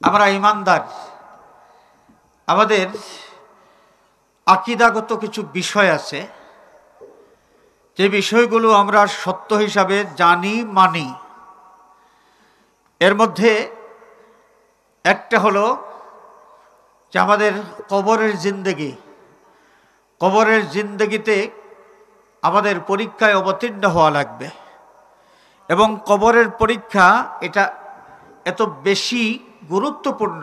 আমরা ঈমানদার, আমাদের আকীদাগত কিছু বিষয় আছে, যে বিষয়গুলো আমরা সত্য হিসাবে জানি, মানি। এর মধ্যে একটা হলো যে আমাদের কবরের জিন্দেগিতে আমাদের পরীক্ষায় অবতীর্ণ হওয়া লাগবে। এবং কবরের পরীক্ষা এটা এত বেশি গুরুত্বপূর্ণ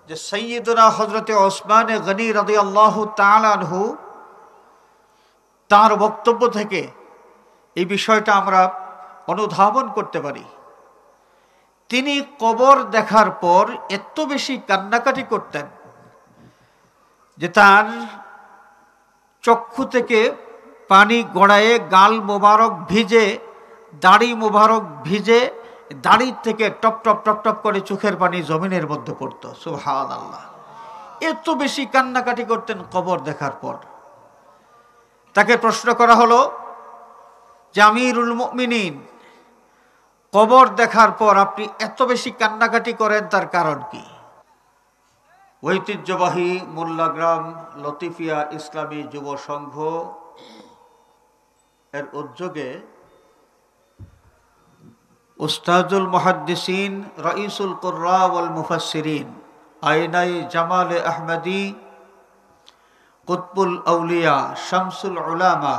যে সাইয়্যিদুনা হযরতে ওসমান গনি রাদিয়াল্লাহু তাআলা আনহু তার বক্তব্য থেকে এই বিষয়টা আমরা অনুধাবন করতে পারি। তিনি কবর দেখার পর এত বেশি কান্নাকাটি করতেন যে তার চক্ষু থেকে পানি গড়ায়ে গাল মোবারক ভিজে, দাড়ি মোবারক ভিজে, দাড়ির থেকে টপ টপ টপ টপ করে চোখের পানি জমিনের মধ্যে পড়তো। সুবহানাল্লাহ, এত বেশি কান্নাকাটি করতেন কবর দেখার পর। তাকে প্রশ্ন করা হলো যে আমিরুল মুমিনিন, কবর দেখার পর আপনি এত বেশি কান্নাকাটি করেন, তার কারণ কি? ঐতিহ্যবাহী মোল্লাগ্রাম লতিফিয়া ইসলামী যুব সংঘ এর উদ্যোগে উস্তাদুল মুহাদ্দিসিন রাইসুল কুররা ওয়াল মুফাসসিরিন আইনাই জামাল আহমদি কুতবুল আউলিয়া শামসুল উলামা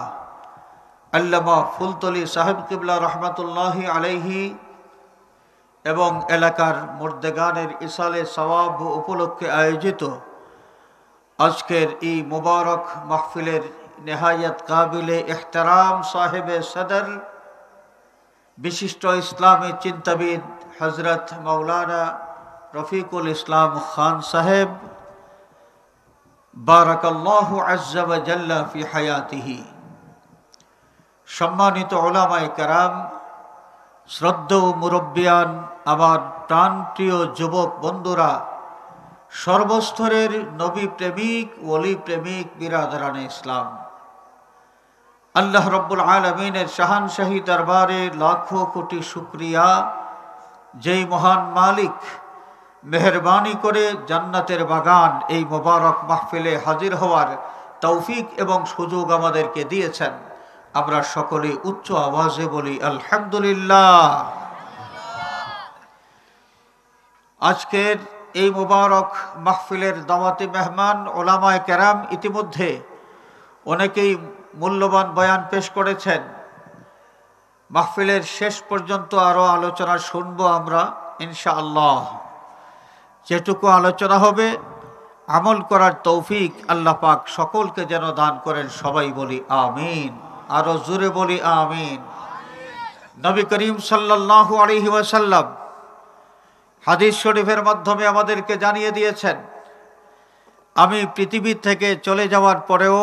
আল্লামা ফুলতলি সাহেব কিবলা রহমাতুল্লাহি আলাইহি এবং এলাকার মুর্দেগানের ইসালে সওয়াব উপলক্ষে আয়োজিত আজকের এই মুবারক মাহফিলের নেহায়াত কাবিলে ইহতারাম সাহেবে সদর বিশিষ্ট ইসলামী চিন্তাবিদ হজরত মৌলানা রফিকুল ইসলাম খান সাহেব বারাকাল্লাহু আজ্জা ওয়া জাল্লা ফি হায়াতিহি, সম্মানিত উলামায়ে কেরাম, শ্রদ্ধেয় মুরব্বিয়ান, আমার প্রাণপ্রিয় যুবক বন্ধুরা, সর্বস্তরের নবী প্রেমিক, ওলি প্রেমিক বিরাদরানে ইসলাম, আল্লাহ রব্বুল আলামিনের শাহানশাহী দরবারে লাখো কোটি শুকরিয়া, যেই মহান মালিক মেহেরবানি করে জান্নাতের বাগান এই মোবারক মাহফিলে হাজির হওয়ার তৌফিক এবং সুযোগ আমাদেরকে দিয়েছেন। আমরা সকলে উচ্চ আওয়াজে বলি আলহামদুলিল্লাহ। আজকের এই মোবারক মাহফিলের দাওয়াতি মেহমান ওলামায়ে কেরাম ইতিমধ্যে অনেকেই মূল্যবান বয়ান পেশ করেছেন। মাহফিলের শেষ পর্যন্ত আরও আলোচনা শুনবো আমরা ইনশাআল্লাহ। যেটুকু আলোচনা হবে আমল করার তৌফিক আল্লাহ পাক সকলকে যেন দান করেন, সবাই বলি আমিন। আরো জোরে বলি আমিন। নবী করিম সাল্লাল্লাহু আলাইহি ওয়াসাল্লাম হাদিস শরীফের মাধ্যমে আমাদেরকে জানিয়ে দিয়েছেন, আমি পৃথিবী থেকে চলে যাওয়ার পরেও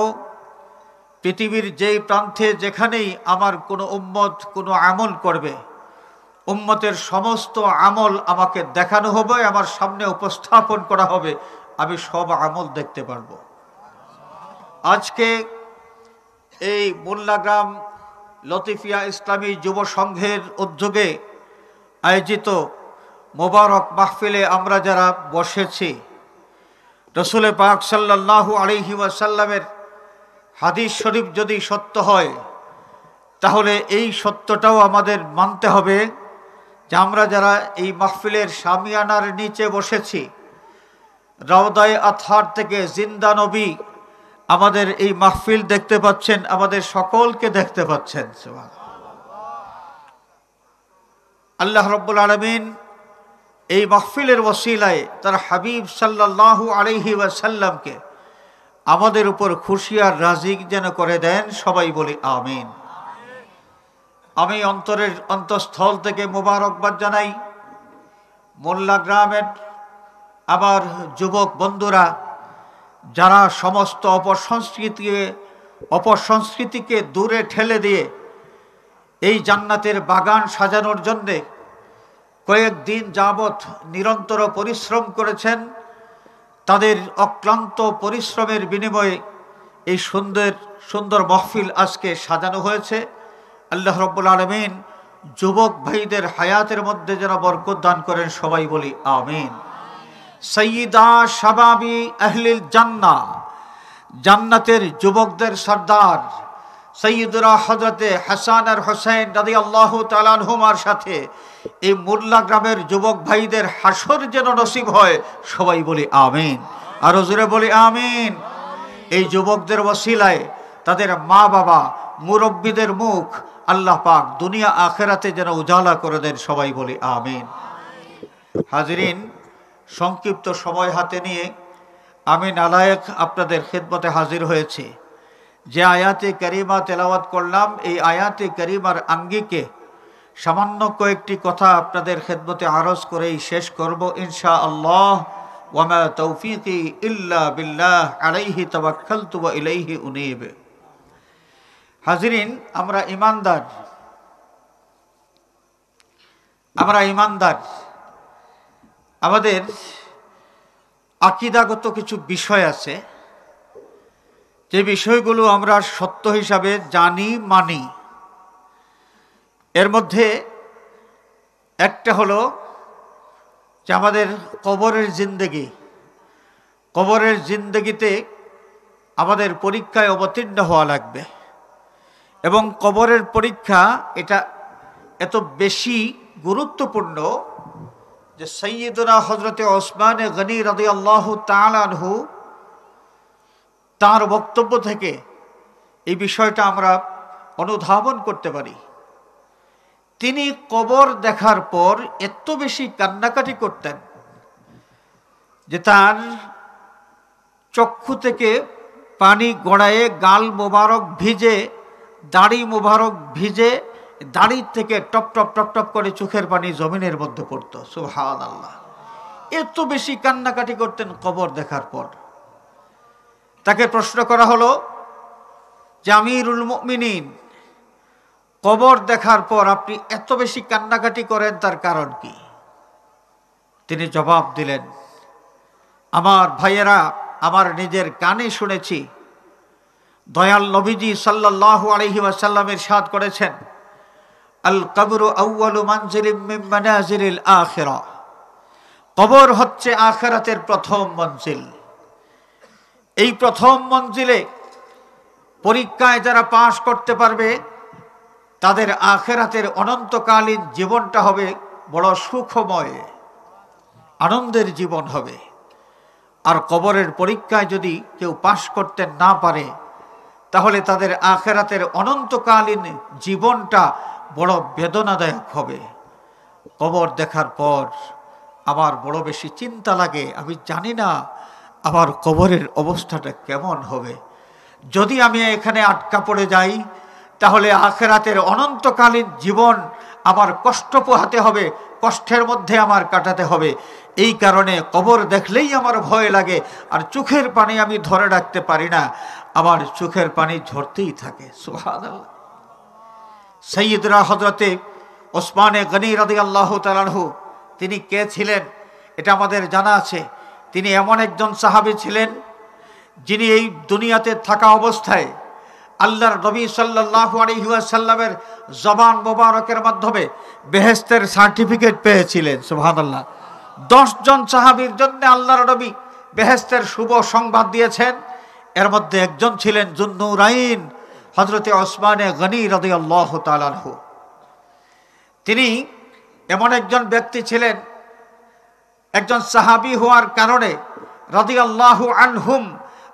পৃথিবীর যেই প্রান্তে যেখানেই আমার কোনো উম্মত কোনো আমল করবে, উম্মতের সমস্ত আমল আমাকে দেখানো হবে, আমার সামনে উপস্থাপন করা হবে, আমি সব আমল দেখতে পারবো। আজকে এই মোল্লাগ্রাম লতিফিয়া ইসলামী যুব সংঘের উদ্যোগে আয়োজিত মোবারক মাহফিলে আমরা যারা বসেছি, রসুল পাক সাল্লাল্লাহু আলাইহি ওয়াসাল্লামের হাদিস শরীফ যদি সত্য হয়, তাহলে এই সত্যটাও আমাদের মানতে হবে যে আমরা যারা এই মাহফিলের শামিয়ানার নিচে বসেছি, রাওদায়ে আতহার থেকে জিন্দা নবী আমাদের এই মাহফিল দেখতে পাচ্ছেন, আমাদের সকলকে দেখতে পাচ্ছেন। আল্লাহ রাব্বুল আলামিন এই মাহফিলের ওসিলায় তার হাবিব সাল্লাল্লাহু আলাইহি ওয়াসাল্লামকে আমাদের উপর খুশি আর রাজি যেন করে দেন, সবাই বলি আমিন। আমি অন্তরের অন্তঃস্থল থেকে মোবারকবাদ জানাই মোল্লা গ্রামের আমার যুবক বন্ধুরা, যারা সমস্ত অপসংস্কৃতিকে দূরে ঠেলে দিয়ে এই জান্নাতের বাগান সাজানোর জন্যে কয়েকদিন যাবৎ নিরন্তর পরিশ্রম করেছেন। তাদের অক্লান্ত পরিশ্রমের বিনিময়ে এই সুন্দর সুন্দর মাহফিল আজকে সাজানো হয়েছে। আল্লাহ রাব্বুল আলামিন যুবক ভাইদের হায়াতের মধ্যে যেন বরকত দান করেন, সবাই বলি আমিন। সাইয়্যিদা শাবাবি আহলিল জান্নাহ, জান্নাতের যুবকদের সর্দার সৈয়দুরা হযরতে হাসান আর হোসেন রাদিয়াল্লাহু তাআলা আনহুমার সাথে এই মোল্লা গ্রামের যুবক ভাইদের হাসর যেন নসিব হয়, সবাই বলি আমিন। আরো জোরে বলি আমিন। এই যুবকদের ওসিলায় তাদের মা বাবা মুরব্বীদের মুখ আল্লাহ পাক দুনিয়া আখেরাতে যেন উজালা করে দেন, সবাই বলি আমিন। হাজিরিন, সংক্ষিপ্ত সময় হাতে নিয়ে আমি নালায়েক আপনাদের খেদমতে হাজির হয়েছি। যে আয়াতে কারিমা তেলাওয়াত করলাম, এই আয়াতে কারিমার আঙ্গিকে সামান্য কয়েকটি কথা আপনাদের খেদমতে আরজ করেই শেষ করব ইনশাআল্লাহ। ওয়া মা তৌফিকি ইল্লা বিল্লাহ, আলাইহি তাওয়াক্কালতু ওয়া ইলাইহি উনীব। হাজিরিন, আমরা ঈমানদার। আমাদের আকীদাগত কিছু বিষয় আছে, যে বিষয়গুলো আমরা সত্য হিসাবে জানি, মানি। এর মধ্যে একটা হলো যে আমাদের কবরের জিন্দেগিতে আমাদের পরীক্ষায় অবতীর্ণ হওয়া লাগবে। এবং কবরের পরীক্ষা এটা এত বেশি গুরুত্বপূর্ণ যে সাইয়্যিদুনা হযরতে ওসমান গনি রাদিয়াল্লাহু তাআলা আনহু তার বক্তব্য থেকে এই বিষয়টা আমরা অনুধাবন করতে পারি। তিনি কবর দেখার পর এত বেশি কান্নাকাটি করতেন যে তার চক্ষু থেকে পানি গড়ায়ে গাল মোবারক ভিজে, দাড়ি মোবারক ভিজে, দাড়ির থেকে টপ টপ টপ টপ করে চোখের পানি জমিনের মধ্যে পড়তো। সুবহানাল্লাহ, এত বেশি কান্নাকাটি করতেন কবর দেখার পর। তাকে প্রশ্ন করা হলো যে আমিরুল মুমিনিন, কবর দেখার পর আপনি এত বেশি কান্নাকাটি করেন, তার কারণ কি? তিনি জবাব দিলেন, আমার ভাইয়েরা, আমার নিজের কানে শুনেছি দয়াল নবীজি সাল্লাল্লাহু আলাইহি ওয়াসাল্লাম ইরশাদ করেছেন, আল কবরু আউয়ালু মানজিলিম মিন মানাজিলিল আখিরাহ, কবর হচ্ছে আখিরাতের প্রথম মঞ্জিল। এই প্রথম মঞ্জিলে পরীক্ষায় যারা পাশ করতে পারবে তাদের আখিরাতের অনন্তকালীন জীবনটা হবে বড় সুখময়, আনন্দের জীবন হবে। আর কবরের পরীক্ষায় যদি কেউ পাশ করতে না পারে তাহলে তাদের আখিরাতের অনন্তকালীন জীবনটা বড় বেদনাদায়ক হবে। কবর দেখার পর আমার বড় বেশি চিন্তা লাগে, আমি জানি না আমার কবরের অবস্থাটা কেমন হবে। যদি আমি এখানে আটকা পড়ে যাই তাহলে আখিরাতের অনন্তকালীন জীবন আমার কষ্ট পোহাতে হবে, কষ্টের মধ্যে আমার কাটাতে হবে। এই কারণে কবর দেখলেই আমার ভয় লাগে, আর চোখের পানি আমি ধরে রাখতে পারি না, আমার চোখের পানি ঝরতেই থাকে। সুবহানাল্লাহ। সাইয়্যিদুনা হযরতে ওসমান গনি রাদিয়াল্লাহু তাআলা আনহু, তিনি কে ছিলেন এটা আমাদের জানা আছে। তিনি এমন একজন সাহাবী ছিলেন যিনি এই দুনিয়াতে থাকা অবস্থায় আল্লাহর নবী সাল্লাল্লাহু আলাইহি ওয়াসাল্লামের জবান মোবারকের মাধ্যমে বেহেশতের সার্টিফিকেট পেয়েছিলেন। সুবহানাল্লাহ। 10 জন সাহাবীর জন্য আল্লাহর নবী বেহেশতের শুভ সংবাদ দিয়েছেন। এর মধ্যে একজন ছিলেন যুন্নুরাইন হযরতে ওসমান গনি রাদিয়াল্লাহু তাআলা আনহু। তিনি এমন একজন ব্যক্তি ছিলেন, একজন সাহাবী হওয়ার কারণে রাদিয়াল্লাহু আনহুম,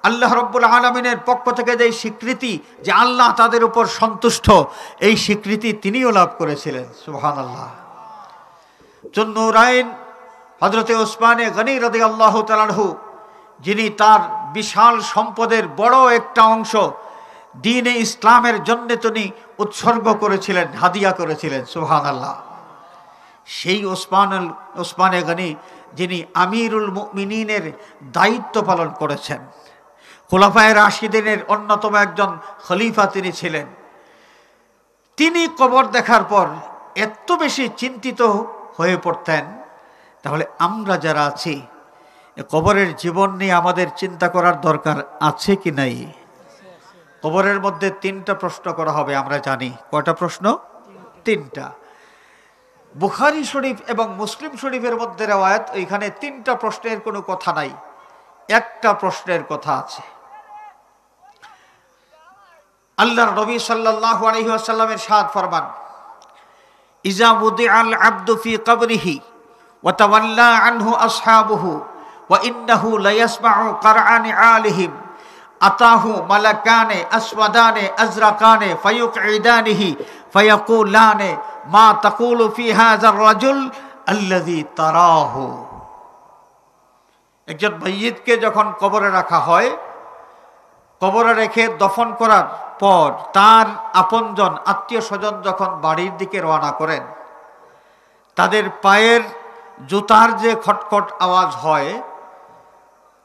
আল্লাহ রাব্বুল আলামিনের পক্ষ থেকে যে স্বীকৃতি যে আল্লাহ তাদের উপর সন্তুষ্ট, এই স্বীকৃতি তিনিও লাভ করেছিলেন। সুবহানাল্লাহ। যুন্নুরাইন হযরতে ওসমান গনি রাদিয়াল্লাহু তাআলা আনহু, যিনি তার বিশাল সম্পদের বড় একটা অংশ দ্বীনে ইসলামের জন্য তিনি উৎসর্গ করেছিলেন, হাদিয়া করেছিলেন। সুবহানাল্লাহ। সেই ওসমান গনি যিনি আমিরুল মুমিনিনের দায়িত্ব পালন করেছেন, খুলাফায়ে রাশিদিনের অন্যতম একজন খলিফা তিনি ছিলেন। তিনি কবর দেখার পর এত বেশি চিন্তিত হয়ে পড়তেন। তাহলে আমরা যারা আছি, কবরের জীবন নিয়ে আমাদের চিন্তা করার দরকার আছে কি নাই? কবরের মধ্যে 3টা প্রশ্ন করা হবে, আমরা জানি। কয়টা প্রশ্ন? 3টা। বুখারী শরীফ এবং মুসলিম শরীফের মধ্যে রওয়ায়াত, এখানে 3টা প্রশ্নের কোনো কথা নাই, একটা প্রশ্নের কথা আছে। আল্লাহর নবী সাল্লাল্লাহু আলাইহি ওয়াসাল্লামের ইরশাদ ফরমান, ইজা উদিআল আবদু ফি কবরিহি ওয়া তাওয়াল্লা আনহু আসহাবুহু ওয়া ইন্নাহু লায়াসমাউ কারআনি আলিহিম আতাহু মালাকানে আসওয়াদানে আজরাকানে ফায়ুকঈদানিহি ফায়াকুলানে মা তাকুলু ফি হাযার রাজুল আল্লাযী তারাহু। একজন মাইয়িতকে যখন কবরে রাখা হয়, কবরে রেখে দফন করার পর তার আপনজন আত্মীয় স্বজন যখন বাড়ির দিকে রওনা করেন, তাদের পায়ের জুতার যে খটখট আওয়াজ হয়,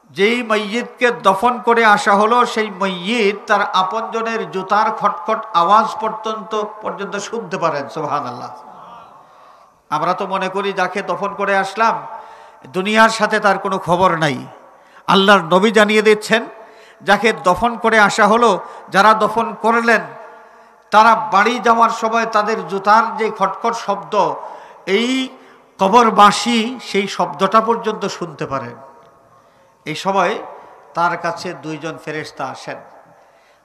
যেই মাইয়িতকে দফন করে আসা হলো সেই মাইয়িত তার আপনজনের জুতার খটখট আওয়াজ পর্যন্ত শুনতে পারেন। সুবহানাল্লাহ। আমরা তো মনে করি যাকে দফন করে আসলাম দুনিয়ার সাথে তার কোনো খবর নাই। আল্লাহর নবী জানিয়ে দিচ্ছেন, যাকে দফন করে আসা হলো, যারা দফন করলেন, তারা বাড়ি যাওয়ার সময় তাদের জুতার যে খটখট শব্দ, এই কবরবাসী সেই শব্দটা পর্যন্ত শুনতে পারেন। এই সময় তার কাছে 2 জন ফেরেশতা আসেন,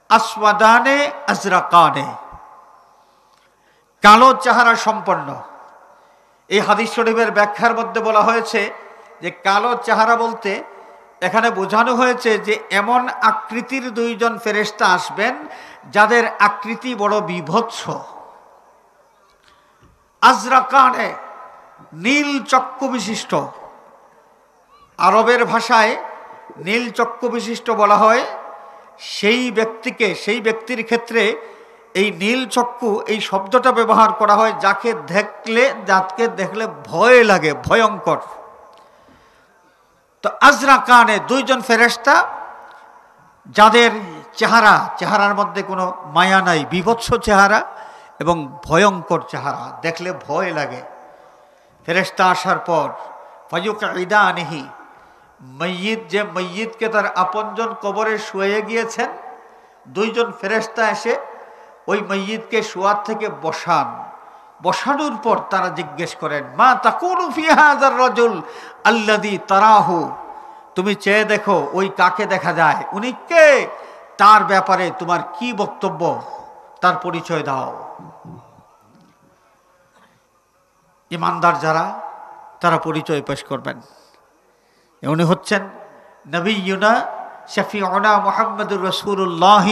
আসওয়াদানে আজরাকানে, কালো চেহারা সম্পন্ন। এই হাদিস শরীফের ব্যাখ্যার মধ্যে বলা হয়েছে যে কালো চেহারা বলতে এখানে বোঝানো হয়েছে যে এমন আকৃতির 2 জন ফেরেশতা আসবেন যাদের আকৃতি বড় বিভৎস। আজরাকানে, নীল চক্ষু বিশিষ্ট। আরবের ভাষায় নীল চক্ষু বিশিষ্ট বলা হয় সেই ব্যক্তিকে, সেই ব্যক্তির ক্ষেত্রে এই নীল চক্ষু এই শব্দটা ব্যবহার করা হয় যাকে দেখলে ভয় লাগে, ভয়ঙ্কর। তো আজরাকানে 2 জন ফেরেশতা যাদের চেহারার মধ্যে কোনো মায়া নাই, বিভৎস চেহারা এবং ভয়ঙ্কর চেহারা, দেখলে ভয় লাগে। ফেরেশতা আসার পর ফায়ুকঈদানিহি, যে মাইয়িতকে তার আপনজন কবরে শুয়ে গিয়েছেন, 2 জন ফেরেশতা এসে ওই মাইয়িতকে শোয়ার থেকে বসানোর পর তারা জিজ্ঞেস করেন, মা তাকুলু ফি হাযার রাজুল আল্লাযী তারাহু, তুমি চেয়ে দেখো ওই কাকে দেখা যায়, উনি কে, তার ব্যাপারে তোমার কি বক্তব্য, তার পরিচয় দাও। ঈমানদার যারা, তারা পরিচয় পেশ করবেন। উনি হচ্ছেন নবিয়ুনা শফিউনা মুহাম্মদুর রাসূলুল্লাহ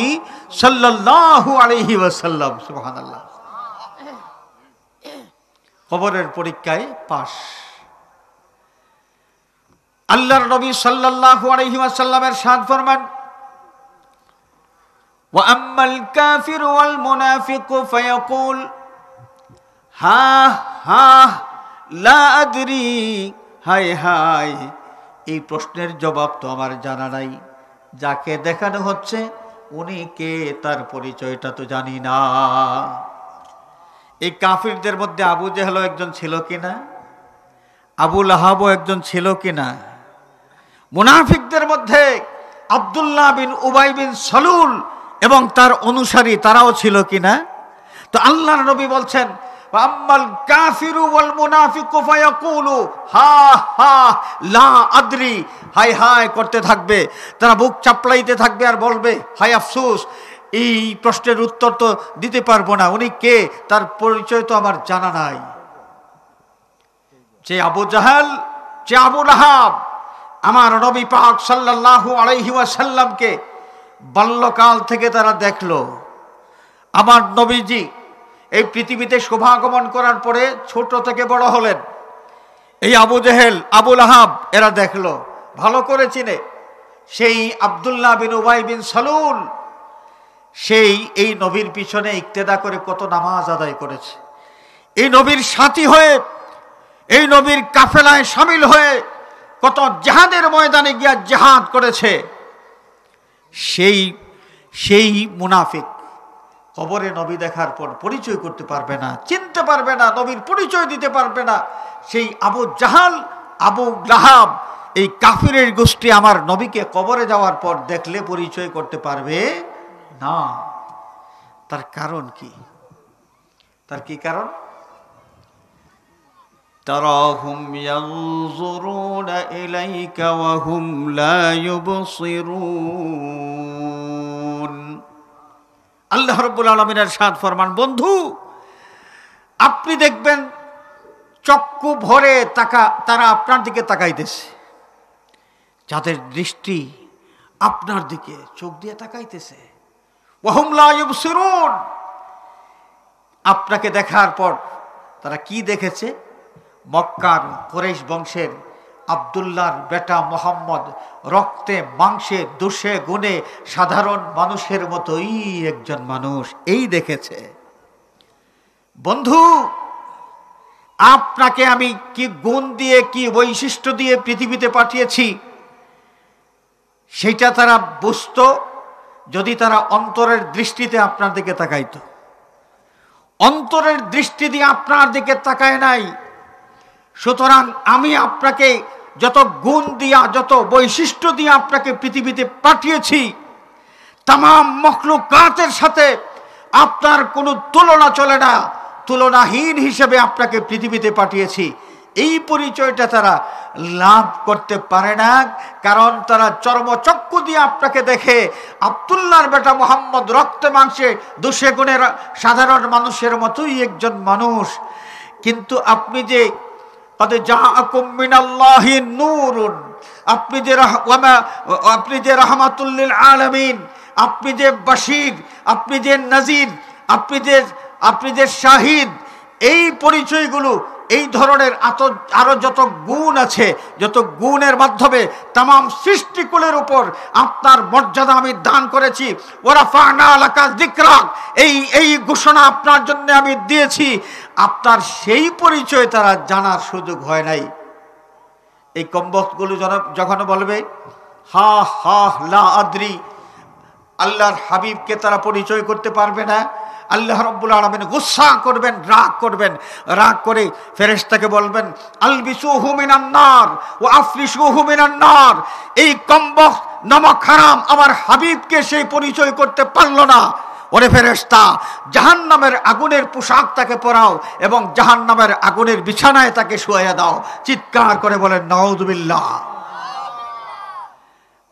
সাল্লাল্লাহু আলাইহি ওয়াসাল্লাম। সুবহানাল্লাহ। কবরের পরীক্ষায় পাশ। আল্লাহর নবী সাল্লাল্লাহু আলাইহি ওয়াসাল্লামের ইরশাদ ফরমান, ওয়া আম্মাল কাফির ওয়াল মুনাফিকু ফায়াকুল হা হা লা আদরি, হায় হায়, এই প্রশ্নের জবাব তো আমার জানা নাই, যাকে দেখানো হচ্ছে উনি কে, তার পরিচয়টা তো জানি না। এই কাফিরদের মধ্যে আবু জেহেলও একজন ছিল কিনা, আবু লাহাবও একজন ছিল কিনা, মুনাফিকদের মধ্যে আব্দুল্লাহ বিন উবাই বিন সালুল এবং তার অনুসারী তারাও ছিল কিনা। তো আল্লাহর নবী বলছেন, আম্মাল কাফিরু ওয়াল মুনাফিকু ফায়াকুলু হা হা লা আদরি, হায় হায় করতে থাকবে, তারা বুক চাপলাইতে থাকবে আর বলবে, হায় আফসোস, এই প্রশ্নের উত্তর তো দিতে পারবো না, উনি কে, তার পরিচয় তো আমার জানা নাই। যে আবু জাহেল, যে আবু লাহাব আমার নবী পাক সাল্লাল্লাহু আলাইহি ওয়াসাল্লামকে বাল্যকাল থেকে তারা দেখলো। আমার নবীজি এই পৃথিবীতে শোভাগমন করার পরে ছোট থেকে বড় হলেন, এই আবু জেহেল, আবু লাহাব এরা দেখলো, ভালো করে চিনে। সেই আব্দুল্লাহ বিন উবাই বিন সালুল, সেই এই নবীর পিছনে ইক্তেদা করে কত নামাজ আদায় করেছে, এই নবীর সাথী হয়ে, এই নবীর কাফেলায় শামিল হয়ে কত জিহাদের ময়দানে গিয়া জিহাদ করেছে। সেই মুনাফিক কবরে নবী দেখার পর পরিচয় করতে পারবে না, চিনতে পারবে না, নবীর পরিচয় দিতে পারবে না। সেই আবু জাহাল, আবু লাহাব, এই কাফিরের গোষ্ঠী আমার নবীকে কবরে যাওয়ার পর দেখলে পরিচয় করতে পারবে না। তার কারণ কি? তার কি কারণ? তারাহুম ইয়ানজুরুনা ইলাইকা ওয়া হুম লা ইউবসিরুন। আল্লাহ রাব্বুল আলামিন ইরশাদ ফরমান, বন্ধু আপনি দেখবেন চক্ষু ভরে তারা আপনার দিকে তাকাইতেছে, যাদের দৃষ্টি আপনার দিকে চোখ দিয়ে তাকাইতেছে। ওয়া হুম লা ইউবসিরুন, আপনাকে দেখার পর তারা কি দেখেছে? মক্কার কুরাইশ বংশের আব্দুল্লাহর বেটা মোহাম্মদ রক্তে মাংসে দোষে গুণে সাধারণ মানুষের মতোই একজন মানুষ, এই দেখেছে। বন্ধু আপনাকে আমি কি গুণ দিয়ে কি বৈশিষ্ট্য দিয়ে পৃথিবীতে পাঠিয়েছি সেটা তারা বুঝতো যদি তারা অন্তরের দৃষ্টিতে আপনার দিকে তাকাইতো। অন্তরের দৃষ্টি দিয়ে আপনার দিকে তাকায় নাই। সুতরাং আমি আপনাকে যত গুণ দিয়া যত বৈশিষ্ট্য দিয়ে আপনাকে পৃথিবীতে পাঠিয়েছি, তামাম মখলুকাতের সাথে আপনার কোনো তুলনা চলে না। তুলনাহীন হিসেবে আপনাকে পৃথিবীতে পাঠিয়েছি, এই পরিচয়টা তারা লাভ করতে পারে না, কারণ তারা চর্মচক্ষু দিয়ে আপনাকে দেখে আব্দুল্লাহর বেটা মোহাম্মদ রক্তে মাংসে দোষে গুণে সাধারণ মানুষের মতোই একজন মানুষ। কিন্তু আপনি যে নূরুন, আপনি যে রাহমাতুল লিল আলামিন, আপনি যে বাশীর, আপনি যে নাজির, আপনি যে শাহিদ, এই পরিচয়গুলো, এই ধরনের আরো যত গুণ আছে, যত গুণের মাধ্যমে তামাম সৃষ্টিকুলের উপর আপনার মর্যাদা আমি দান করেছি। ওয়ারাফা'না লাকা যিকরাক, এই ঘোষণা আপনার জন্য আমি দিয়েছি। আপনার সেই পরিচয় তারা জানার সুযোগ হয় নাই। এই কমবক্তগুলো যখন বলবে হা হা লা আদ্রি, আল্লাহর হাবিবকে তারা পরিচয় করতে পারবে না। আল্লাহ রাব্বুল আলামিন গুসা করবেন, রাগ করে ফেরেশতাকে বলবেন আলবিসুহু মিনান নার ওয়া আফরিশুহু মিনান নার। এই কমবক্ত নামক হারাম আমার হাবিবকে সেই পরিচয় করতে পারল না। ওরে ফেরেশতা, জাহান্নামের আগুনের পোশাক তাকে পরাও এবং জাহান্নামের আগুনের বিছানায় তাকে শুয়াইয়া দাও। চিৎকার করে বলেন নাউযুবিল্লাহ।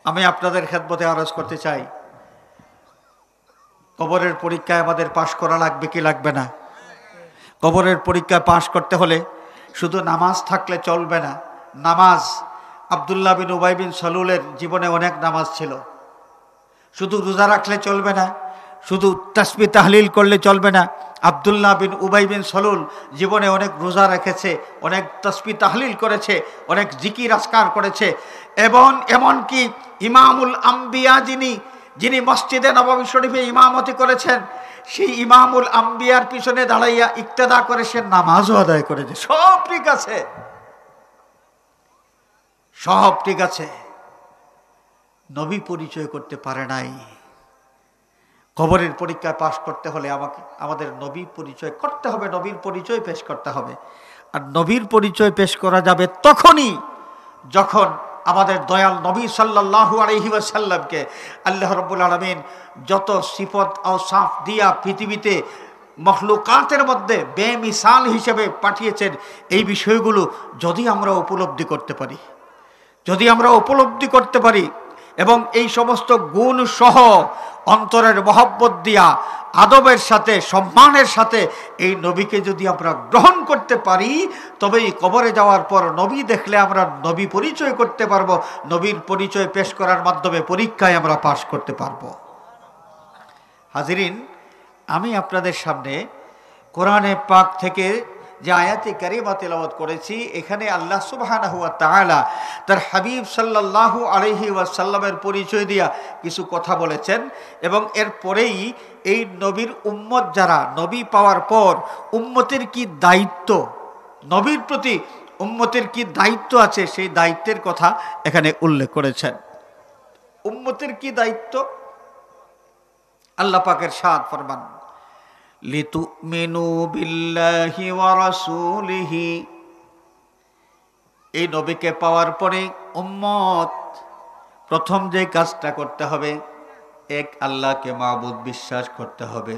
আমি আপনাদের খেদমতে আরজ করতে চাই, কবরের পরীক্ষায় আমাদের পাশ করা লাগবে কি লাগবে না? কবরের পরীক্ষায় পাশ করতে হলে শুধু নামাজ থাকলে চলবে না। নামাজ, আব্দুল্লাহ বিন উবাই বিন সলুলের জীবনে অনেক নামাজ ছিল। শুধু রোজা রাখলে চলবে না, শুধু তাসবিহ তাহলিল করলে চলবে না। আব্দুল্লাহ বিন উবাই বিন সলুল জীবনে অনেক রোজা রেখেছে, অনেক তাসবিহ তাহলিল করেছে, অনেক জিকির আজকার করেছে, এবং এমনকি ইমামুল আম্বিয়া যিনি মসজিদে নববী শরীফে ইমামতি করেছেন, সেই ইমামুল আম্বিয়ার পিছনে দাঁড়াইয়া ইক্তেদা করে সে নামাজও আদায় করেছে। সব ঠিক আছে, সব ঠিক আছে, নবী পরিচয় করতে পারে নাই। কবরের পরীক্ষায় পাশ করতে হলে আমাদের নবী পরিচয় করতে হবে, নবীর পরিচয় পেশ করতে হবে। আর নবীর পরিচয় পেশ করা যাবে তখনই যখন আমাদের দয়াল নবী সাল্লাল্লাহু আলাইহি ওয়াসাল্লামকে আল্লাহ রাব্বুল আলামিন যত সিফত আওসাফ দিয়া পৃথিবীতে মখলুকাতের মধ্যে বেমিসাল হিসেবে পাঠিয়েছেন, এই বিষয়গুলো যদি আমরা উপলব্ধি করতে পারি এবং এই সমস্ত গুণ সহ অন্তরের মহব্বত দিয়া আদবের সাথে সম্মানের সাথে এই নবীকে যদি আমরা গ্রহণ করতে পারি, তবেই কবরে যাওয়ার পর নবী দেখলে আমরা নবী পরিচয় করতে পারবো। নবীর পরিচয় পেশ করার মাধ্যমে পরীক্ষায় আমরা পাশ করতে পারবো। হাজিরিন, আমি আপনাদের সামনে কোরআনে পাক থেকে যে আয়াতে কারিমা তেলাওয়াত করেছি, এখানে আল্লাহ সুবহানাহু ওয়া তাআলা তার হাবিব সাল্লাল্লাহু আলাইহি ওয়াসাল্লামের পরিচয় দিয়া কিছু কথা বলেছেন, এবং এরপরেই এই নবীর উম্মত যারা নবী পাওয়ার পর উম্মতের কি দায়িত্ব, নবীর প্রতি উম্মতের কি দায়িত্ব আছে, সেই দায়িত্বের কথা এখানে উল্লেখ করেছেন। উম্মতের কি দায়িত্ব? আল্লাহ পাকের ইরশাদ ফরমান, লিতুমিনু বিল্লাহি ওয়া রাসূলিহি। এই নবীকে পাওয়ার পরে উম্মত প্রথম যে কাজটা করতে হবে, এক আল্লাহকে মাবুদ বিশ্বাস করতে হবে,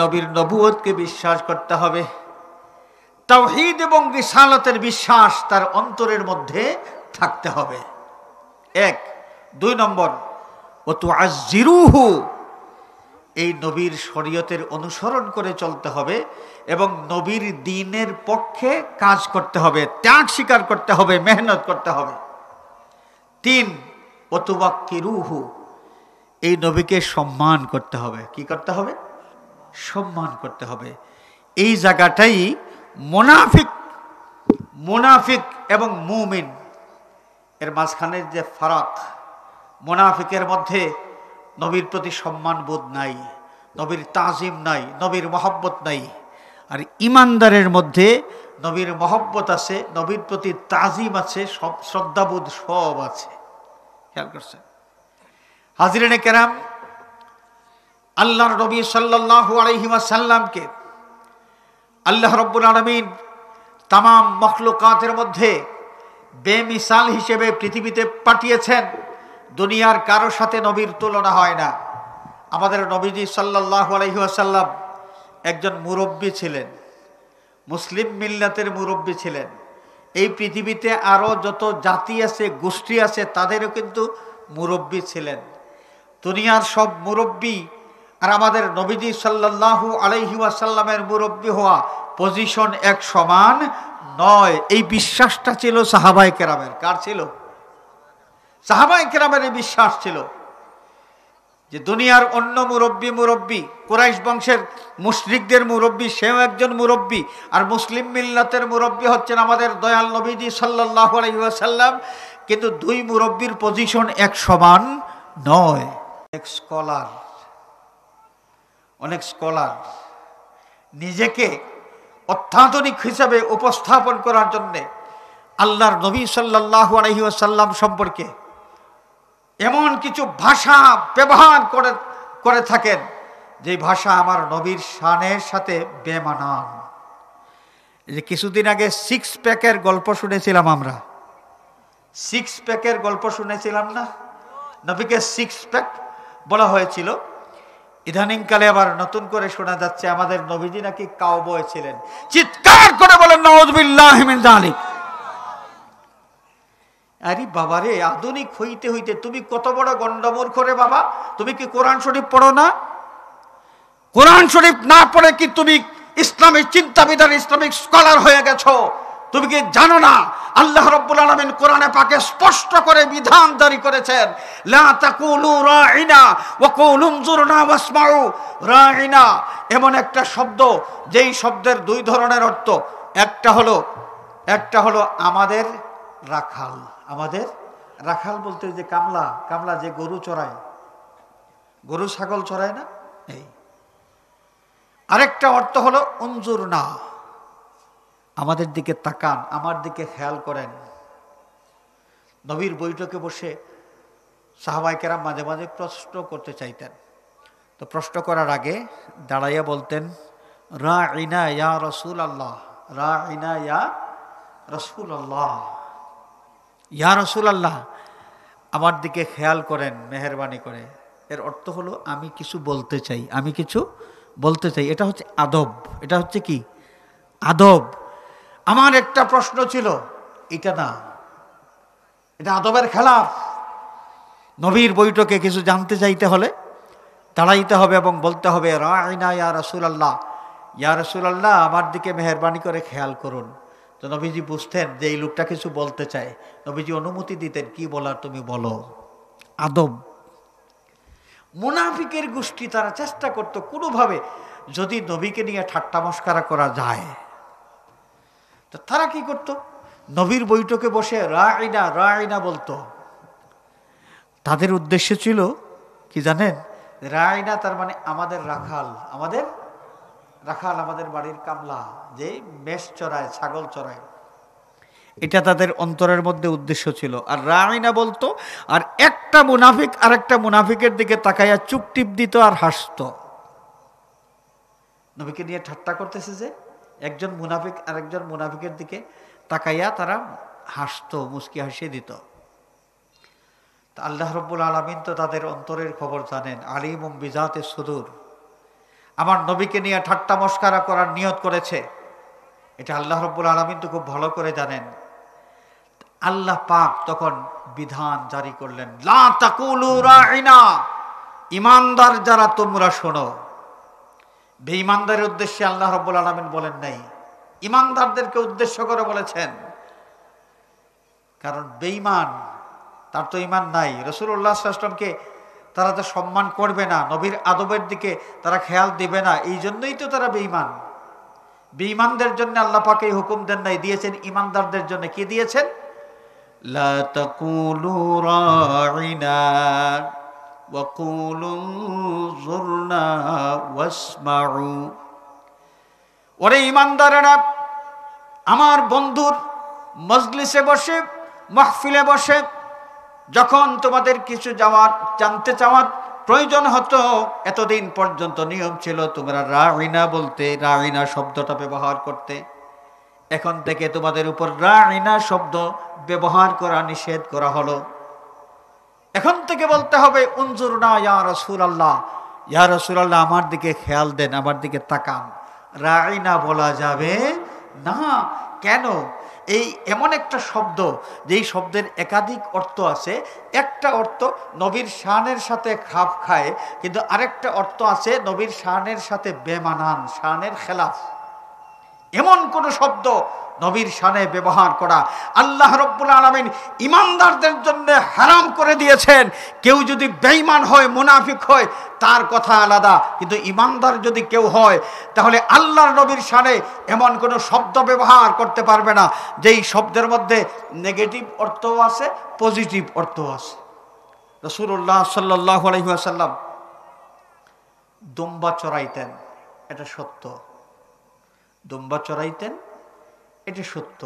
নবীর নবুয়তকে বিশ্বাস করতে হবে। তাওহীদ এবং রিসালাতের বিশ্বাস তার অন্তরের মধ্যে থাকতে হবে। 1। 2 নম্বর, ও তুআজ্জিরুহু, এই নবীর শরীয়তের অনুসরণ করে চলতে হবে এবং নবীর দ্বীনের পক্ষে কাজ করতে হবে, ত্যাগ স্বীকার করতে হবে, মেহনত করতে হবে। 3। ও তুওয়াক্কিরুহু, এই নবীকে সম্মান করতে হবে। কি করতে হবে? সম্মান করতে হবে। এই জায়গাটাই মুনাফিক এবং মুমিন এর মাঝখানের যে ফারাক, মুনাফিকের মধ্যে নবীর প্রতি সম্মান বোধ নাই, নবীর তাজিম নাই, নবীর মহব্বত নাই। আর ইমানদারের মধ্যে নবীর মহব্বত আছে, নবীর প্রতি তাজিম আছে, সব শ্রদ্ধাবোধ সব আছে। খেয়াল করছেন? হাজিরিনে কেরাম, আল্লাহর নবী সাল্লাল্লাহু আলাইহি ওয়াসাল্লামকে আল্লাহ রাব্বুল আলামিন তামাম মখলুকাতের মধ্যে বেমিসাল হিসেবে পৃথিবীতে পাঠিয়েছেন। দুনিয়ার কারো সাথে নবীর তুলনা হয় না। আমাদের নবীজি সাল্লাল্লাহু আলাইহি ওয়াসাল্লাম একজন মুরব্বী ছিলেন, মুসলিম মিল্লাতের মুরব্বী ছিলেন। এই পৃথিবীতে আরও যত জাতি আছে, গোষ্ঠী আছে, তাদেরও কিন্তু মুরব্বী ছিলেন। দুনিয়ার সব মুরব্বী আর আমাদের নবীজি সাল্লাল্লাহু আলাইহি ওয়াসাল্লামের মুরব্বী হওয়া পজিশন এক সমান নয়। এই বিশ্বাসটা ছিল সাহাবায়ে কেরামের। কার ছিল? সাহাবায়ে কেরামের এই বিশ্বাস ছিল যে দুনিয়ার অন্য মুরব্বী, কুরাইশ বংশের মুশরিকদের মুরব্বী, সেও একজন মুরব্বী। আর মুসলিম মিল্লাতের মুরব্বী হচ্ছেন আমাদের দয়াল নবীজি সাল্লাল্লাহু আলাইহি ওয়াসাল্লাম। কিন্তু দুই মুরব্বীর পজিশন এক সমান নয়। অনেক স্কলার নিজেকে অত্যাধুনিক হিসাবে উপস্থাপন করার জন্য আল্লাহর নবী সাল্লাল্লাহু আলাইহি ওয়াসাল্লাম সম্পর্কে এমন কিছু ভাষা ব্যবহার করে থাকেন যে ভাষা আমার নবীর শানের সাথে বেমানান। এই যে কিছুদিন আগে 6 প্যাকের গল্প শুনেছিলাম আমরা, 6 প্যাকের গল্প শুনেছিলাম না? নবীকে 6 প্যাক বলা হয়েছিল। ইদানিংকালে আবার নতুন করে শোনা যাচ্ছে আমাদের নবীজি নাকি কাউবয় ছিলেন। চিৎকার করে বলেন নাউযুবিল্লাহি মিন যালিক। আরে বাবারে, আধুনিক হইতে হইতে তুমি কত বড় গন্ডমূর্খ রে বাবা! তুমি কি কোরআন শরীফ পড়ো না? কোরআন শরীফ না পড়ে কি তুমি ইসলামিক চিন্তাবিদ, ইসলামিক স্কলার হয়ে গেছো? তুমি কি জানো না আল্লাহ রাব্বুল আলামিন কোরআনে পাকে স্পষ্ট করে বিধান জারি করেছেন, লা তাকুলু রাইনা ওয়া কুলু উনজুরনা ওয়াসমাউ। রাইনা এমন একটা শব্দ যেই শব্দের 2 ধরনের অর্থ। একটা হলো আমাদের রাখাল। আমাদের রাখাল বলতে যে কামলা যে গরু চড়ায়, গরু ছাগল চড়ায় না, এই। আরেকটা অর্থ হলো উনজুরনা, আমাদের দিকে তাকান, আমার দিকে খেয়াল করেন। নবীর বৈঠকে বসে সাহাবায়ে কেরাম মাঝে মাঝে প্রশ্ন করতে চাইতেন। তো প্রশ্ন করার আগে দাঁড়াইয়া বলতেন, রাইনা ইয়া রাসূলুল্লাহ, রাইনা ইয়া রাসূলুল্লাহ, ইয়া রাসূলুল্লাহ, আমার দিকে খেয়াল করেন মেহেরবানি করে। এর অর্থ হলো আমি কিছু বলতে চাই, আমি কিছু বলতে চাই। এটা হচ্ছে আদব। এটা হচ্ছে কি? আদব। আমার একটা প্রশ্ন ছিল, এটা না, এটা আদবের খেলাফ। নবীর বৈঠকে কিছু জানতে চাইতে হলে দাঁড়াইতে হবে এবং বলতে হবে, রাইনা ইয়া রাসূলুল্লাহ, ইয়া রাসূলুল্লাহ, আমার দিকে মেহেরবানি করে খেয়াল করুন। তো নবীজি বুঝতেন যে এই লোকটা কিছু বলতে চায়, নবীজি অনুমতি দিতেন, কি বলার তুমি বলো। আদব। মুনাফিকের গোষ্ঠী তারা চেষ্টা করতো কোনোভাবে যদি নবীকে নিয়ে ঠাট্টা মশকরা করা যায়, তো তারা কি করত? নবীর বৈঠকে বসে রাইনা রাইনা বলতো। তাদের উদ্দেশ্য ছিল কি জানেন? রাইনা তার মানে আমাদের রাখাল, আমাদের রাখাল, আমাদের বাড়ির কামলা যে মেষ চড়ায়, ছাগল চড়ায়। এটা তাদের অন্তরের মধ্যে উদ্দেশ্য ছিল। আর রাইনা বলতো, আর একটা মুনাফিক আরেকটা মুনাফিকের দিকে তাকাইয়া চুপ টিপ দিত আর হাসতো। নবীকে নিয়ে ঠাট্টা করতেছে যে একজন মুনাফিক আরেকজন মুনাফিকের দিকে তাকাইয়া তারা হাসতো, মুস্কি হাসিয়ে দিত। আল্লাহ রাব্বুল আলামিন তো তাদের অন্তরের খবর জানেন, আলিমুম বিজাতিস সুদূর। আমার নবীকে নিয়ে ঠাট্টা মশকরা করার নিয়ত করেছে, এটা আল্লাহ রাব্বুল আলামিন তো খুব ভালো করে জানেন। আল্লাহ পাক তখন বিধান জারি করলেন, লা তাকুলু রাইনা, ইমানদার যারা তোমরা শোনো। বেঈমানদারের উদ্দেশ্যে আল্লাহ রাব্বুল আলামিন বলেন নাই, ইমানদারদেরকে উদ্দেশ্য করে বলেছেন। কারণ বেঈমান, তার তো ঈমান নাই। রাসূলুল্লাহ সাল্লাল্লাহু আলাইহি ওয়াসাল্লামকে তারা তো সম্মান করবে না, নবীর আদবের দিকে তারা খেয়াল দিবে না, এই জন্যই তো তারা বেঈমান। বেঈমানদের জন্য আল্লাহ পাক এই হুকুম দেন নাই, দিয়েছেন ইমানদারদের জন্য। কি দিয়েছেন? লা তাকুলু রাইনা ওয়া কুলু যুরনা ওয়াসমাউ। ওরে ইমানদারেরা, আমার বন্ধুর মজলিসে বসে, মাহফিলে বসে যখন তোমাদের কিছু জানতে চাওয়ার প্রয়োজন হতো, এতদিন পর্যন্ত নিয়ম ছিল তোমরা রাইনা বলতে, রাইনা শব্দটা ব্যবহার করতে। এখন থেকে তোমাদের উপর রাইনা শব্দ ব্যবহার করা নিষেধ করা হলো। এখন থেকে বলতে হবে উনজুরনা ইয়া রাসূলুল্লাহ, ইয়া রাসূলুল্লাহ আমার দিকে খেয়াল দেন, আমার দিকে তাকান। রাইনা বলা যাবে না। কেন? এই এমন একটা শব্দ, যেই শব্দের একাধিক অর্থ আছে। একটা অর্থ নবীর শানের সাথে খাপ খায়, কিন্তু আরেকটা অর্থ আছে নবীর শানের সাথে বেমানান, শানের খেলাফ। এমন কোন শব্দ নবীর শানে ব্যবহার করা আল্লাহ রাব্বুল আলামিন ইমানদারদের জন্য হারাম করে দিয়েছেন। কেউ যদি বেঈমান হয়, মুনাফিক হয়, তার কথা আলাদা, কিন্তু ইমানদার যদি কেউ হয়, তাহলে আল্লাহর নবীর শানে এমন কোন শব্দ ব্যবহার করতে পারবে না যেই শব্দের মধ্যে নেগেটিভ অর্থও আছে, পজিটিভ অর্থও আছে। রাসূলুল্লাহ সাল্লাল্লাহু আলাইহি ওয়াসাল্লাম দুম্বা চড়াইতেন, এটা সত্য। দুম্বা চড়াইতেন, এটা সত্য।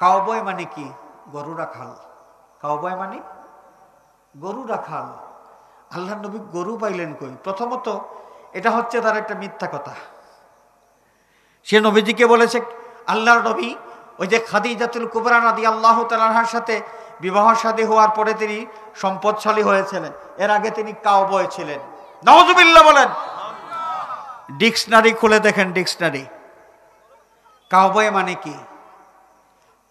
কাউবয় মানে কি? গরু রাখাল। কাউবয় মানে গরু রাখাল। আল্লাহ নবী গরু পাইলেন কই? প্রথমত এটা হচ্ছে তার একটা মিথ্যা কথা। সে নবীজিকে বলেছে, আল্লাহর নবী ওই যে খাদিজাতুল কুবরা রাদিয়াল্লাহু তাআলা আনহার সাথে বিবাহ শাদী হওয়ার পরে তিনি সম্পদশালী হয়েছিলেন, এর আগে তিনি কাউবয় ছিলেন। নাউজুবিল্লাহ বলেন। ডিকশনারি খুলে দেখেন, ডিকশনারি। কাউবয় মানে কি?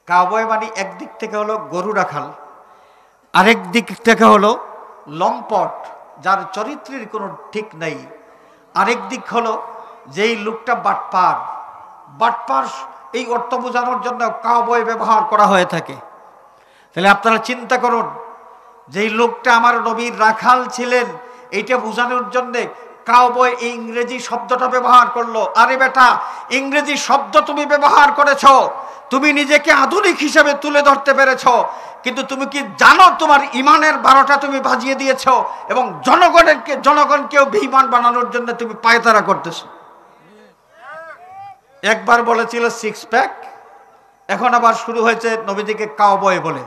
কাউবয় মানে একদিক থেকে হলো গরু রাখাল, আরেক দিক থেকে হলো লম্পট, যার চরিত্রের কোনো ঠিক নাই। আরেক দিক হলো যেই লোকটা বাটপার। বাটপার এই অর্থ বোঝানোর জন্য কাউবয় ব্যবহার করা হয়ে থাকে। তাহলে আপনারা চিন্তা করুন, যেই লোকটা আমার নবীর রাখাল ছিলেন, এইটা বোঝানোর জন্যে কাউবয় এই ইংরেজি শব্দটা ব্যবহার করলো। আরে বেটা, ইংরেজি শব্দ তুমি ব্যবহার করেছো, তুমি নিজেকে আধুনিক হিসেবে তুলে ধরতে পেরেছো, কিন্তু তুমি কি জানো তোমার ইমানের 12টা তুমি বাজিয়ে দিয়েছো এবং জনগণকেও বেঈমান বানানোর জন্য তুমি পায়তারা করতেছো। একবার বলেছিল সিক্স প্যাক, এখন আবার শুরু হয়েছে নবীজিকে কাউবয় বলে।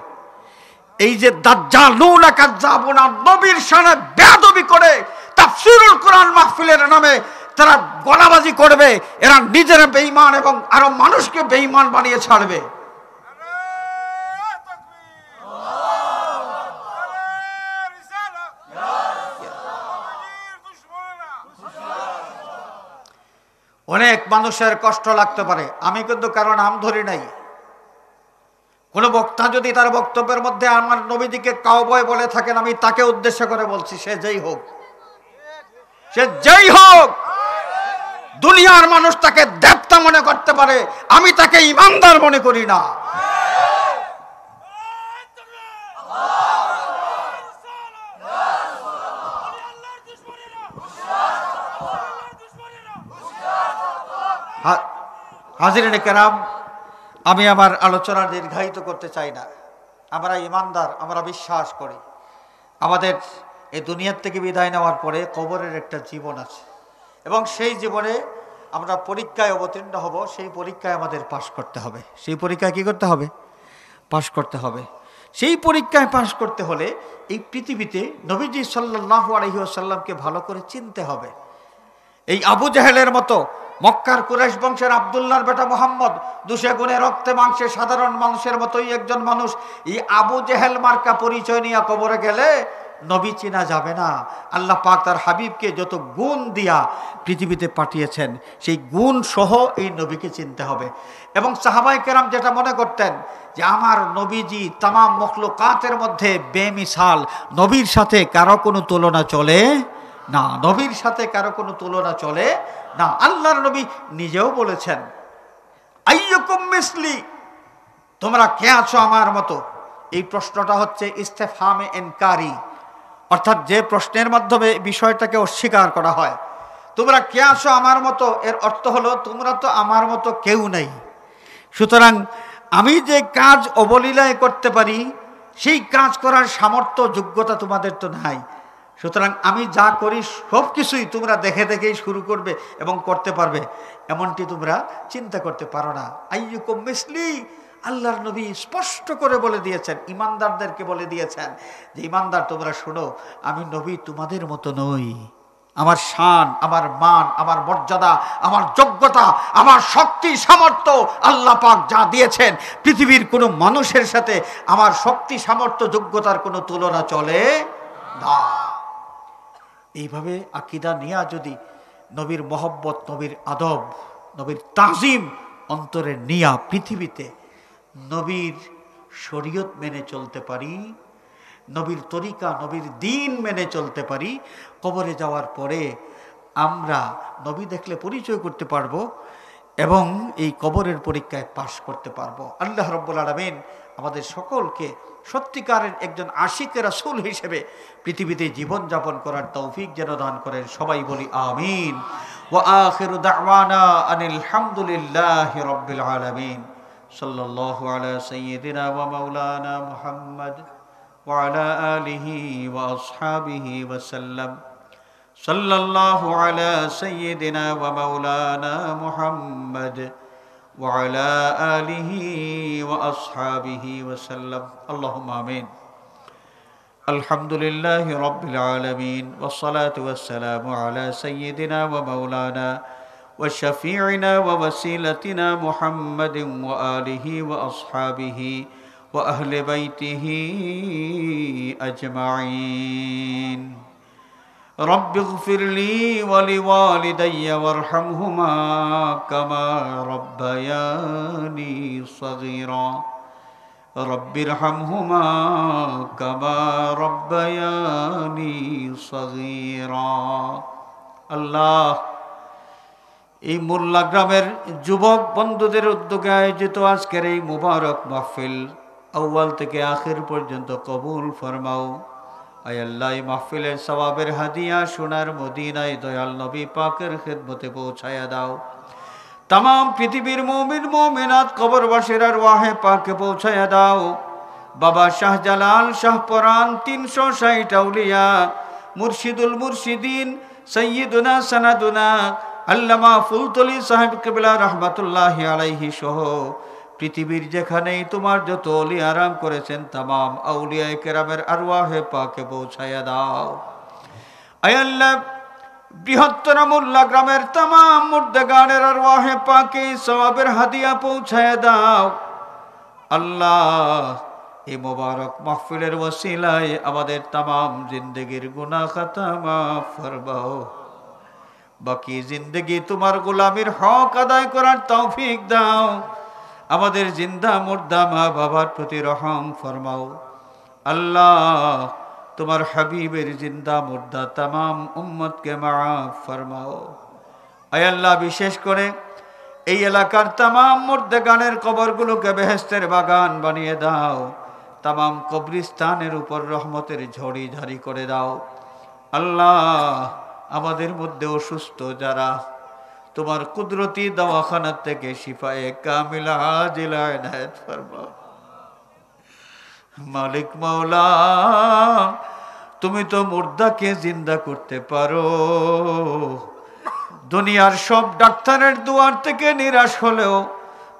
এই যে দাজ্জালুনা কাজ্জাবুনা, নবীর শানে বেয়াদবি করে তাফসীরুল কোরআন মাহফিলের নামে তারা গলাবাজি করবে, এরা নিজেরা বেঈমান এবং আরো মানুষকে বেঈমান বানিয়ে ছাড়বে। অনেক মানুষের কষ্ট লাগতে পারে, আমি কিন্তু কারো নাম ধরি নাই। কোন বক্তা যদি তার বক্তব্যের মধ্যে আমার নবীজিকে কাউবয় বলে থাকেন, আমি তাকে উদ্দেশ্য করে বলছি, সে যেই হোক, সে যেই হোক, দুনিয়ার মানুষ তাকে দেবতা মনে করতে পারে, আমি তাকে ইমানদার মনে করি না। হাজিরিনে কেরাম, আমি আমার আলোচনা দীর্ঘায়িত করতে চাই না। আমরা ইমানদার, আমরা বিশ্বাস করি আমাদের এই দুনিয়ার থেকে বিদায় নেওয়ার পরে কবরের একটা জীবন আছে, এবং সেই জীবনে আমরা পরীক্ষায় অবতীর্ণ হব। সেই পরীক্ষায় আমাদের পাশ করতে হবে। সেই পরীক্ষায় কি করতে হবে? পাশ করতে হবে। সেই পরীক্ষায় পাশ করতে হলে এই পৃথিবীতে নবীজি সাল্লাল্লাহু আলাইহি ওয়াসাল্লামকে ভালো করে চিনতে হবে। এই আবু জাহেলের মতো মক্কার কুরাইশ বংশের আব্দুল্লাহর বেটা মুহাম্মদ, দুশে গুণে রক্তে মাংসে সাধারণ মানুষের মতোই একজন মানুষ, এই আবু জেহেল মার্কা পরিচয় নিয়ে কবরে গেলে নবী চেনা যাবে না। আল্লাহ পাক তার হাবিবকে যত গুণ দিয়া পৃথিবীতে পাঠিয়েছেন সেই গুণ সহ এই নবীকে চিনতে হবে। এবং সাহাবায়ে কেরাম যেটা মনে করতেন যে আমার নবীজি তামাম মখলুকাতের মধ্যে বেমিসাল, নবীর সাথে কারো কোনো তুলনা চলে না, নবীর সাথে কারো কোনো তুলনা চলে না। আল্লাহর নবী নিজেও বলেছেন আইয়ুকুম মিসলি, তোমরা কে আছো আমার মতো। এই প্রশ্নটা হচ্ছে ইস্তেফহামে ইনকারি, অর্থাৎ যে প্রশ্নের মাধ্যমে বিষয়টাকে অস্বীকার করা হয়। তোমরা কে আছো আমার মতো, এর অর্থ হলো তোমরা তো আমার মতো কেউ নেই। সুতরাং আমি যে কাজ অবলীলায় করতে পারি সেই কাজ করার সামর্থ্য যোগ্যতা তোমাদের তো নাই। সুতরাং আমি যা করি সব কিছুই তোমরা দেখে দেখেই শুরু করবে এবং করতে পারবে, এমনটি তোমরা চিন্তা করতে পারো না। আইয়ুকুম মিসলি, আল্লাহর নবী স্পষ্ট করে বলে দিয়েছেন, ইমানদারদেরকে বলে দিয়েছেন যে ইমানদার তোমরা শোনো, আমি নবী তোমাদের মতো নই। আমার শান, আমার মান, আমার মর্যাদা, আমার যোগ্যতা, আমার শক্তি সামর্থ্য আল্লাহ পাক যা দিয়েছেন পৃথিবীর কোনো মানুষের সাথে আমার শক্তি সামর্থ্য যোগ্যতার কোনো তুলনা চলে না। এইভাবে আকীদা নিয়া যদি নবীর মহব্বত, নবীর আদব, নবীর তাজিম অন্তরে নিয়া পৃথিবীতে নবীর শরীয়ত মেনে চলতে পারি, নবীর তরিকা, নবীর দিন মেনে চলতে পারি, কবরে যাওয়ার পরে আমরা নবী দেখলে পরিচয় করতে পারবো এবং এই কবরের পরীক্ষায় পাশ করতে পারবো। আল্লাহ রাব্বুল আলামিন আমাদের সকলকে সত্যিকারের একজন আশিকে রাসূল হিসেবে পৃথিবীতে জীবনযাপন করার তৌফিক যেন দান করেন। সবাই বলি আমিন। ওয়া আখিরু দাওয়ানা আনিল হামদুলিল্লাহি রাব্বিল আলামিন। সাল্লাল্লাহু আলা সাইয়্যিদিনা ওয়া মাওলানা মুহাম্মদ ওয়া আলা আলিহি ওয়া আসহাবিহি ওয়া সাল্লাম। সাল্লাল্লাহু আলা সাইয়্যিদিনা ওয়া মাওলানা মুহাম্মদ ওয়া আলা আলিহি ওয়া আসহাবিহি ওয়া সাল্লাম। আল্লাহুম্মা আমিন। আলহামদুলিল্লাহি রাব্বিল আলামিন ওয়াস সালাতু ওয়াস সালামু আলা সাইয়্যিদিনা ওয়া মাওলানা ওয়া শাফিঈনা ওয়া ওয়াসিলাতিনা মুহাম্মাদিন ওয়া আলিহি ওয়া আসহাবিহি ওয়া আহলি বাইতিহি আজমাইন। রব্বি ইগফির লি ওয়া লিওয়ালিদাইয়া ওয়ারহামহুমা কামা রাব্বায়ানি সাগীরা। রব্বিরহামহুমা কামা রাব্বায়ানি সাগীরা। আল্লাহ, এই মোল্লা গ্রামের যুবক বন্ধুদের উদ্যোগে আয়োজিত আজকের এই মুবারক মাহফিল আউয়াল থেকে আখির পর্যন্ত কবুল ফরমাও। আয় আল্লাহ, এই মাহফিলের সওয়াবের হাদিয়া সোনার মদিনায় দয়াল নবী পাকের খেদমতে পৌঁছায়া দাও। তামাম পৃথিবীর মুমিন মুমিনাত কবরবাসীর আরওয়াহে পাকে পৌঁছায়া দাও। বাবা শাহজালাল শাহপরান 360 আউলিয়া, মুর্শিদুল মুর্শিদিন সৈয়দুনা সনাদুনা আল্লামা ফুলতলি সাহেব কিবলা রহমাতুল্লাহি আলাইহি সহ পৃথিবীর যেখানেই তোমার যত ওলি আরাম করেছেন তামাম আউলিয়ায়ে কেরামের আরওয়াহে পাকে পৌঁছায়া দাও। আয় আল্লাহ, বৃহত্তর মোল্লা গ্রামের তামাম মুর্দাগানের আরওয়াহে পাকে সওয়াবের হাদিয়া পৌঁছায়া দাও। আল্লাহ, এই মোবারক মাহফিলের ওসিলায় আমাদের তামাম জিন্দেগির গুনাহ খাতা মাফ ফরমাও। বাকি জিন্দগি তোমার গোলামির হক আদায় করার তৌফিক দাও। আমাদের জিন্দা মুর্দা মা বাবার প্রতি রহম ফরমাও। আল্লাহ, তোমার হাবিবের জিন্দা মুর্দা তামাম উম্মতকে মাফ ফরমাও। আয় আল্লাহ, বিশেষ করে এই এলাকার তামাম মুর্দাগানের কবরগুলোকে বেহেশতের বাগান বানিয়ে দাও। তামাম কবরিস্তানের উপর রহমতের ঝড়ি ঝারি করে দাও। আল্লাহ, আমাদের মধ্যে অসুস্থ যারা, তোমার কুদরতি দওয়াখানা থেকে শিফায়ে কামিলা আজিলা ইনায়াত ফরমাও। মালিক মাওলা, তুমি তো মুর্দাকে জিন্দা করতে পারো। দুনিয়ার সব ডাক্তারের দুয়ার থেকে নিরাশ হলেও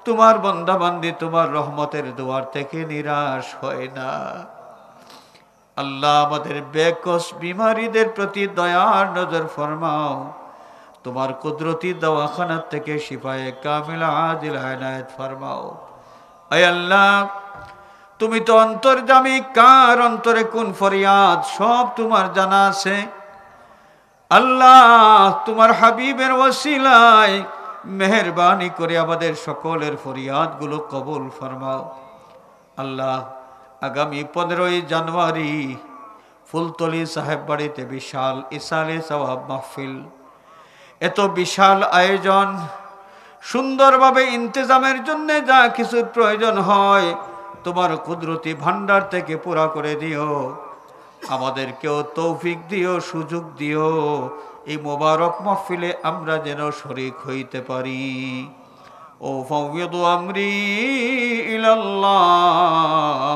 তোমার বান্দা বান্দি তোমার রহমতের দুয়ার থেকে নিরাশ হয় না। আল্লাহ, আমাদের বেকস বিমারীদের প্রতি দয়ার নজর ফরমাও। তোমার কুদরতি দওয়াখানা থেকে শিফায়ে কামিলা আজিলা ইনায়াত ফরমাও। আয় আল্লাহ, তুমি তো অন্তর্যামী, কার অন্তরে কোন ফরিয়াদ সব তোমার জানা আছে। আল্লাহ, তোমার হাবিবের ওসিলায় মেহেরবানি করে আমাদের সকলের ফরিয়াদগুলো কবুল ফরমাও। আল্লাহ, আগামী 15ই জানুয়ারি ফুলতলি সাহেব বাড়িতে বিশাল ইসালে সওয়াব মাহফিল, এত বিশাল আয়োজন, সুন্দরভাবে ইন্তেজামের জন্য যা কিছুর প্রয়োজন হয় তোমার কুদরতি ভান্ডার থেকে পুরা করে দিও। আমাদেরকেও তৌফিক দিও, সুযোগ দিও, এই মোবারক মাহফিলে আমরা যেন শরীক হইতে পারি। ও ফাওয়িদু আমরি ইলাল্লাহ,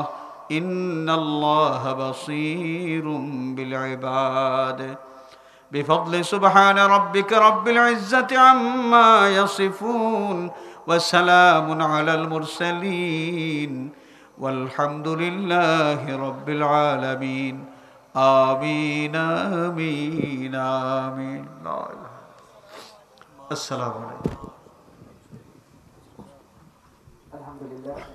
ইন্নাল্লাহা বাসীরুম বিল ইবাদ। بفضل سبحان ربك رب العزة عما يصفون وسلام على المرسلين والحمد لله رب العالمين آمين آمين آمين. السلام عليكم. الحمد لله.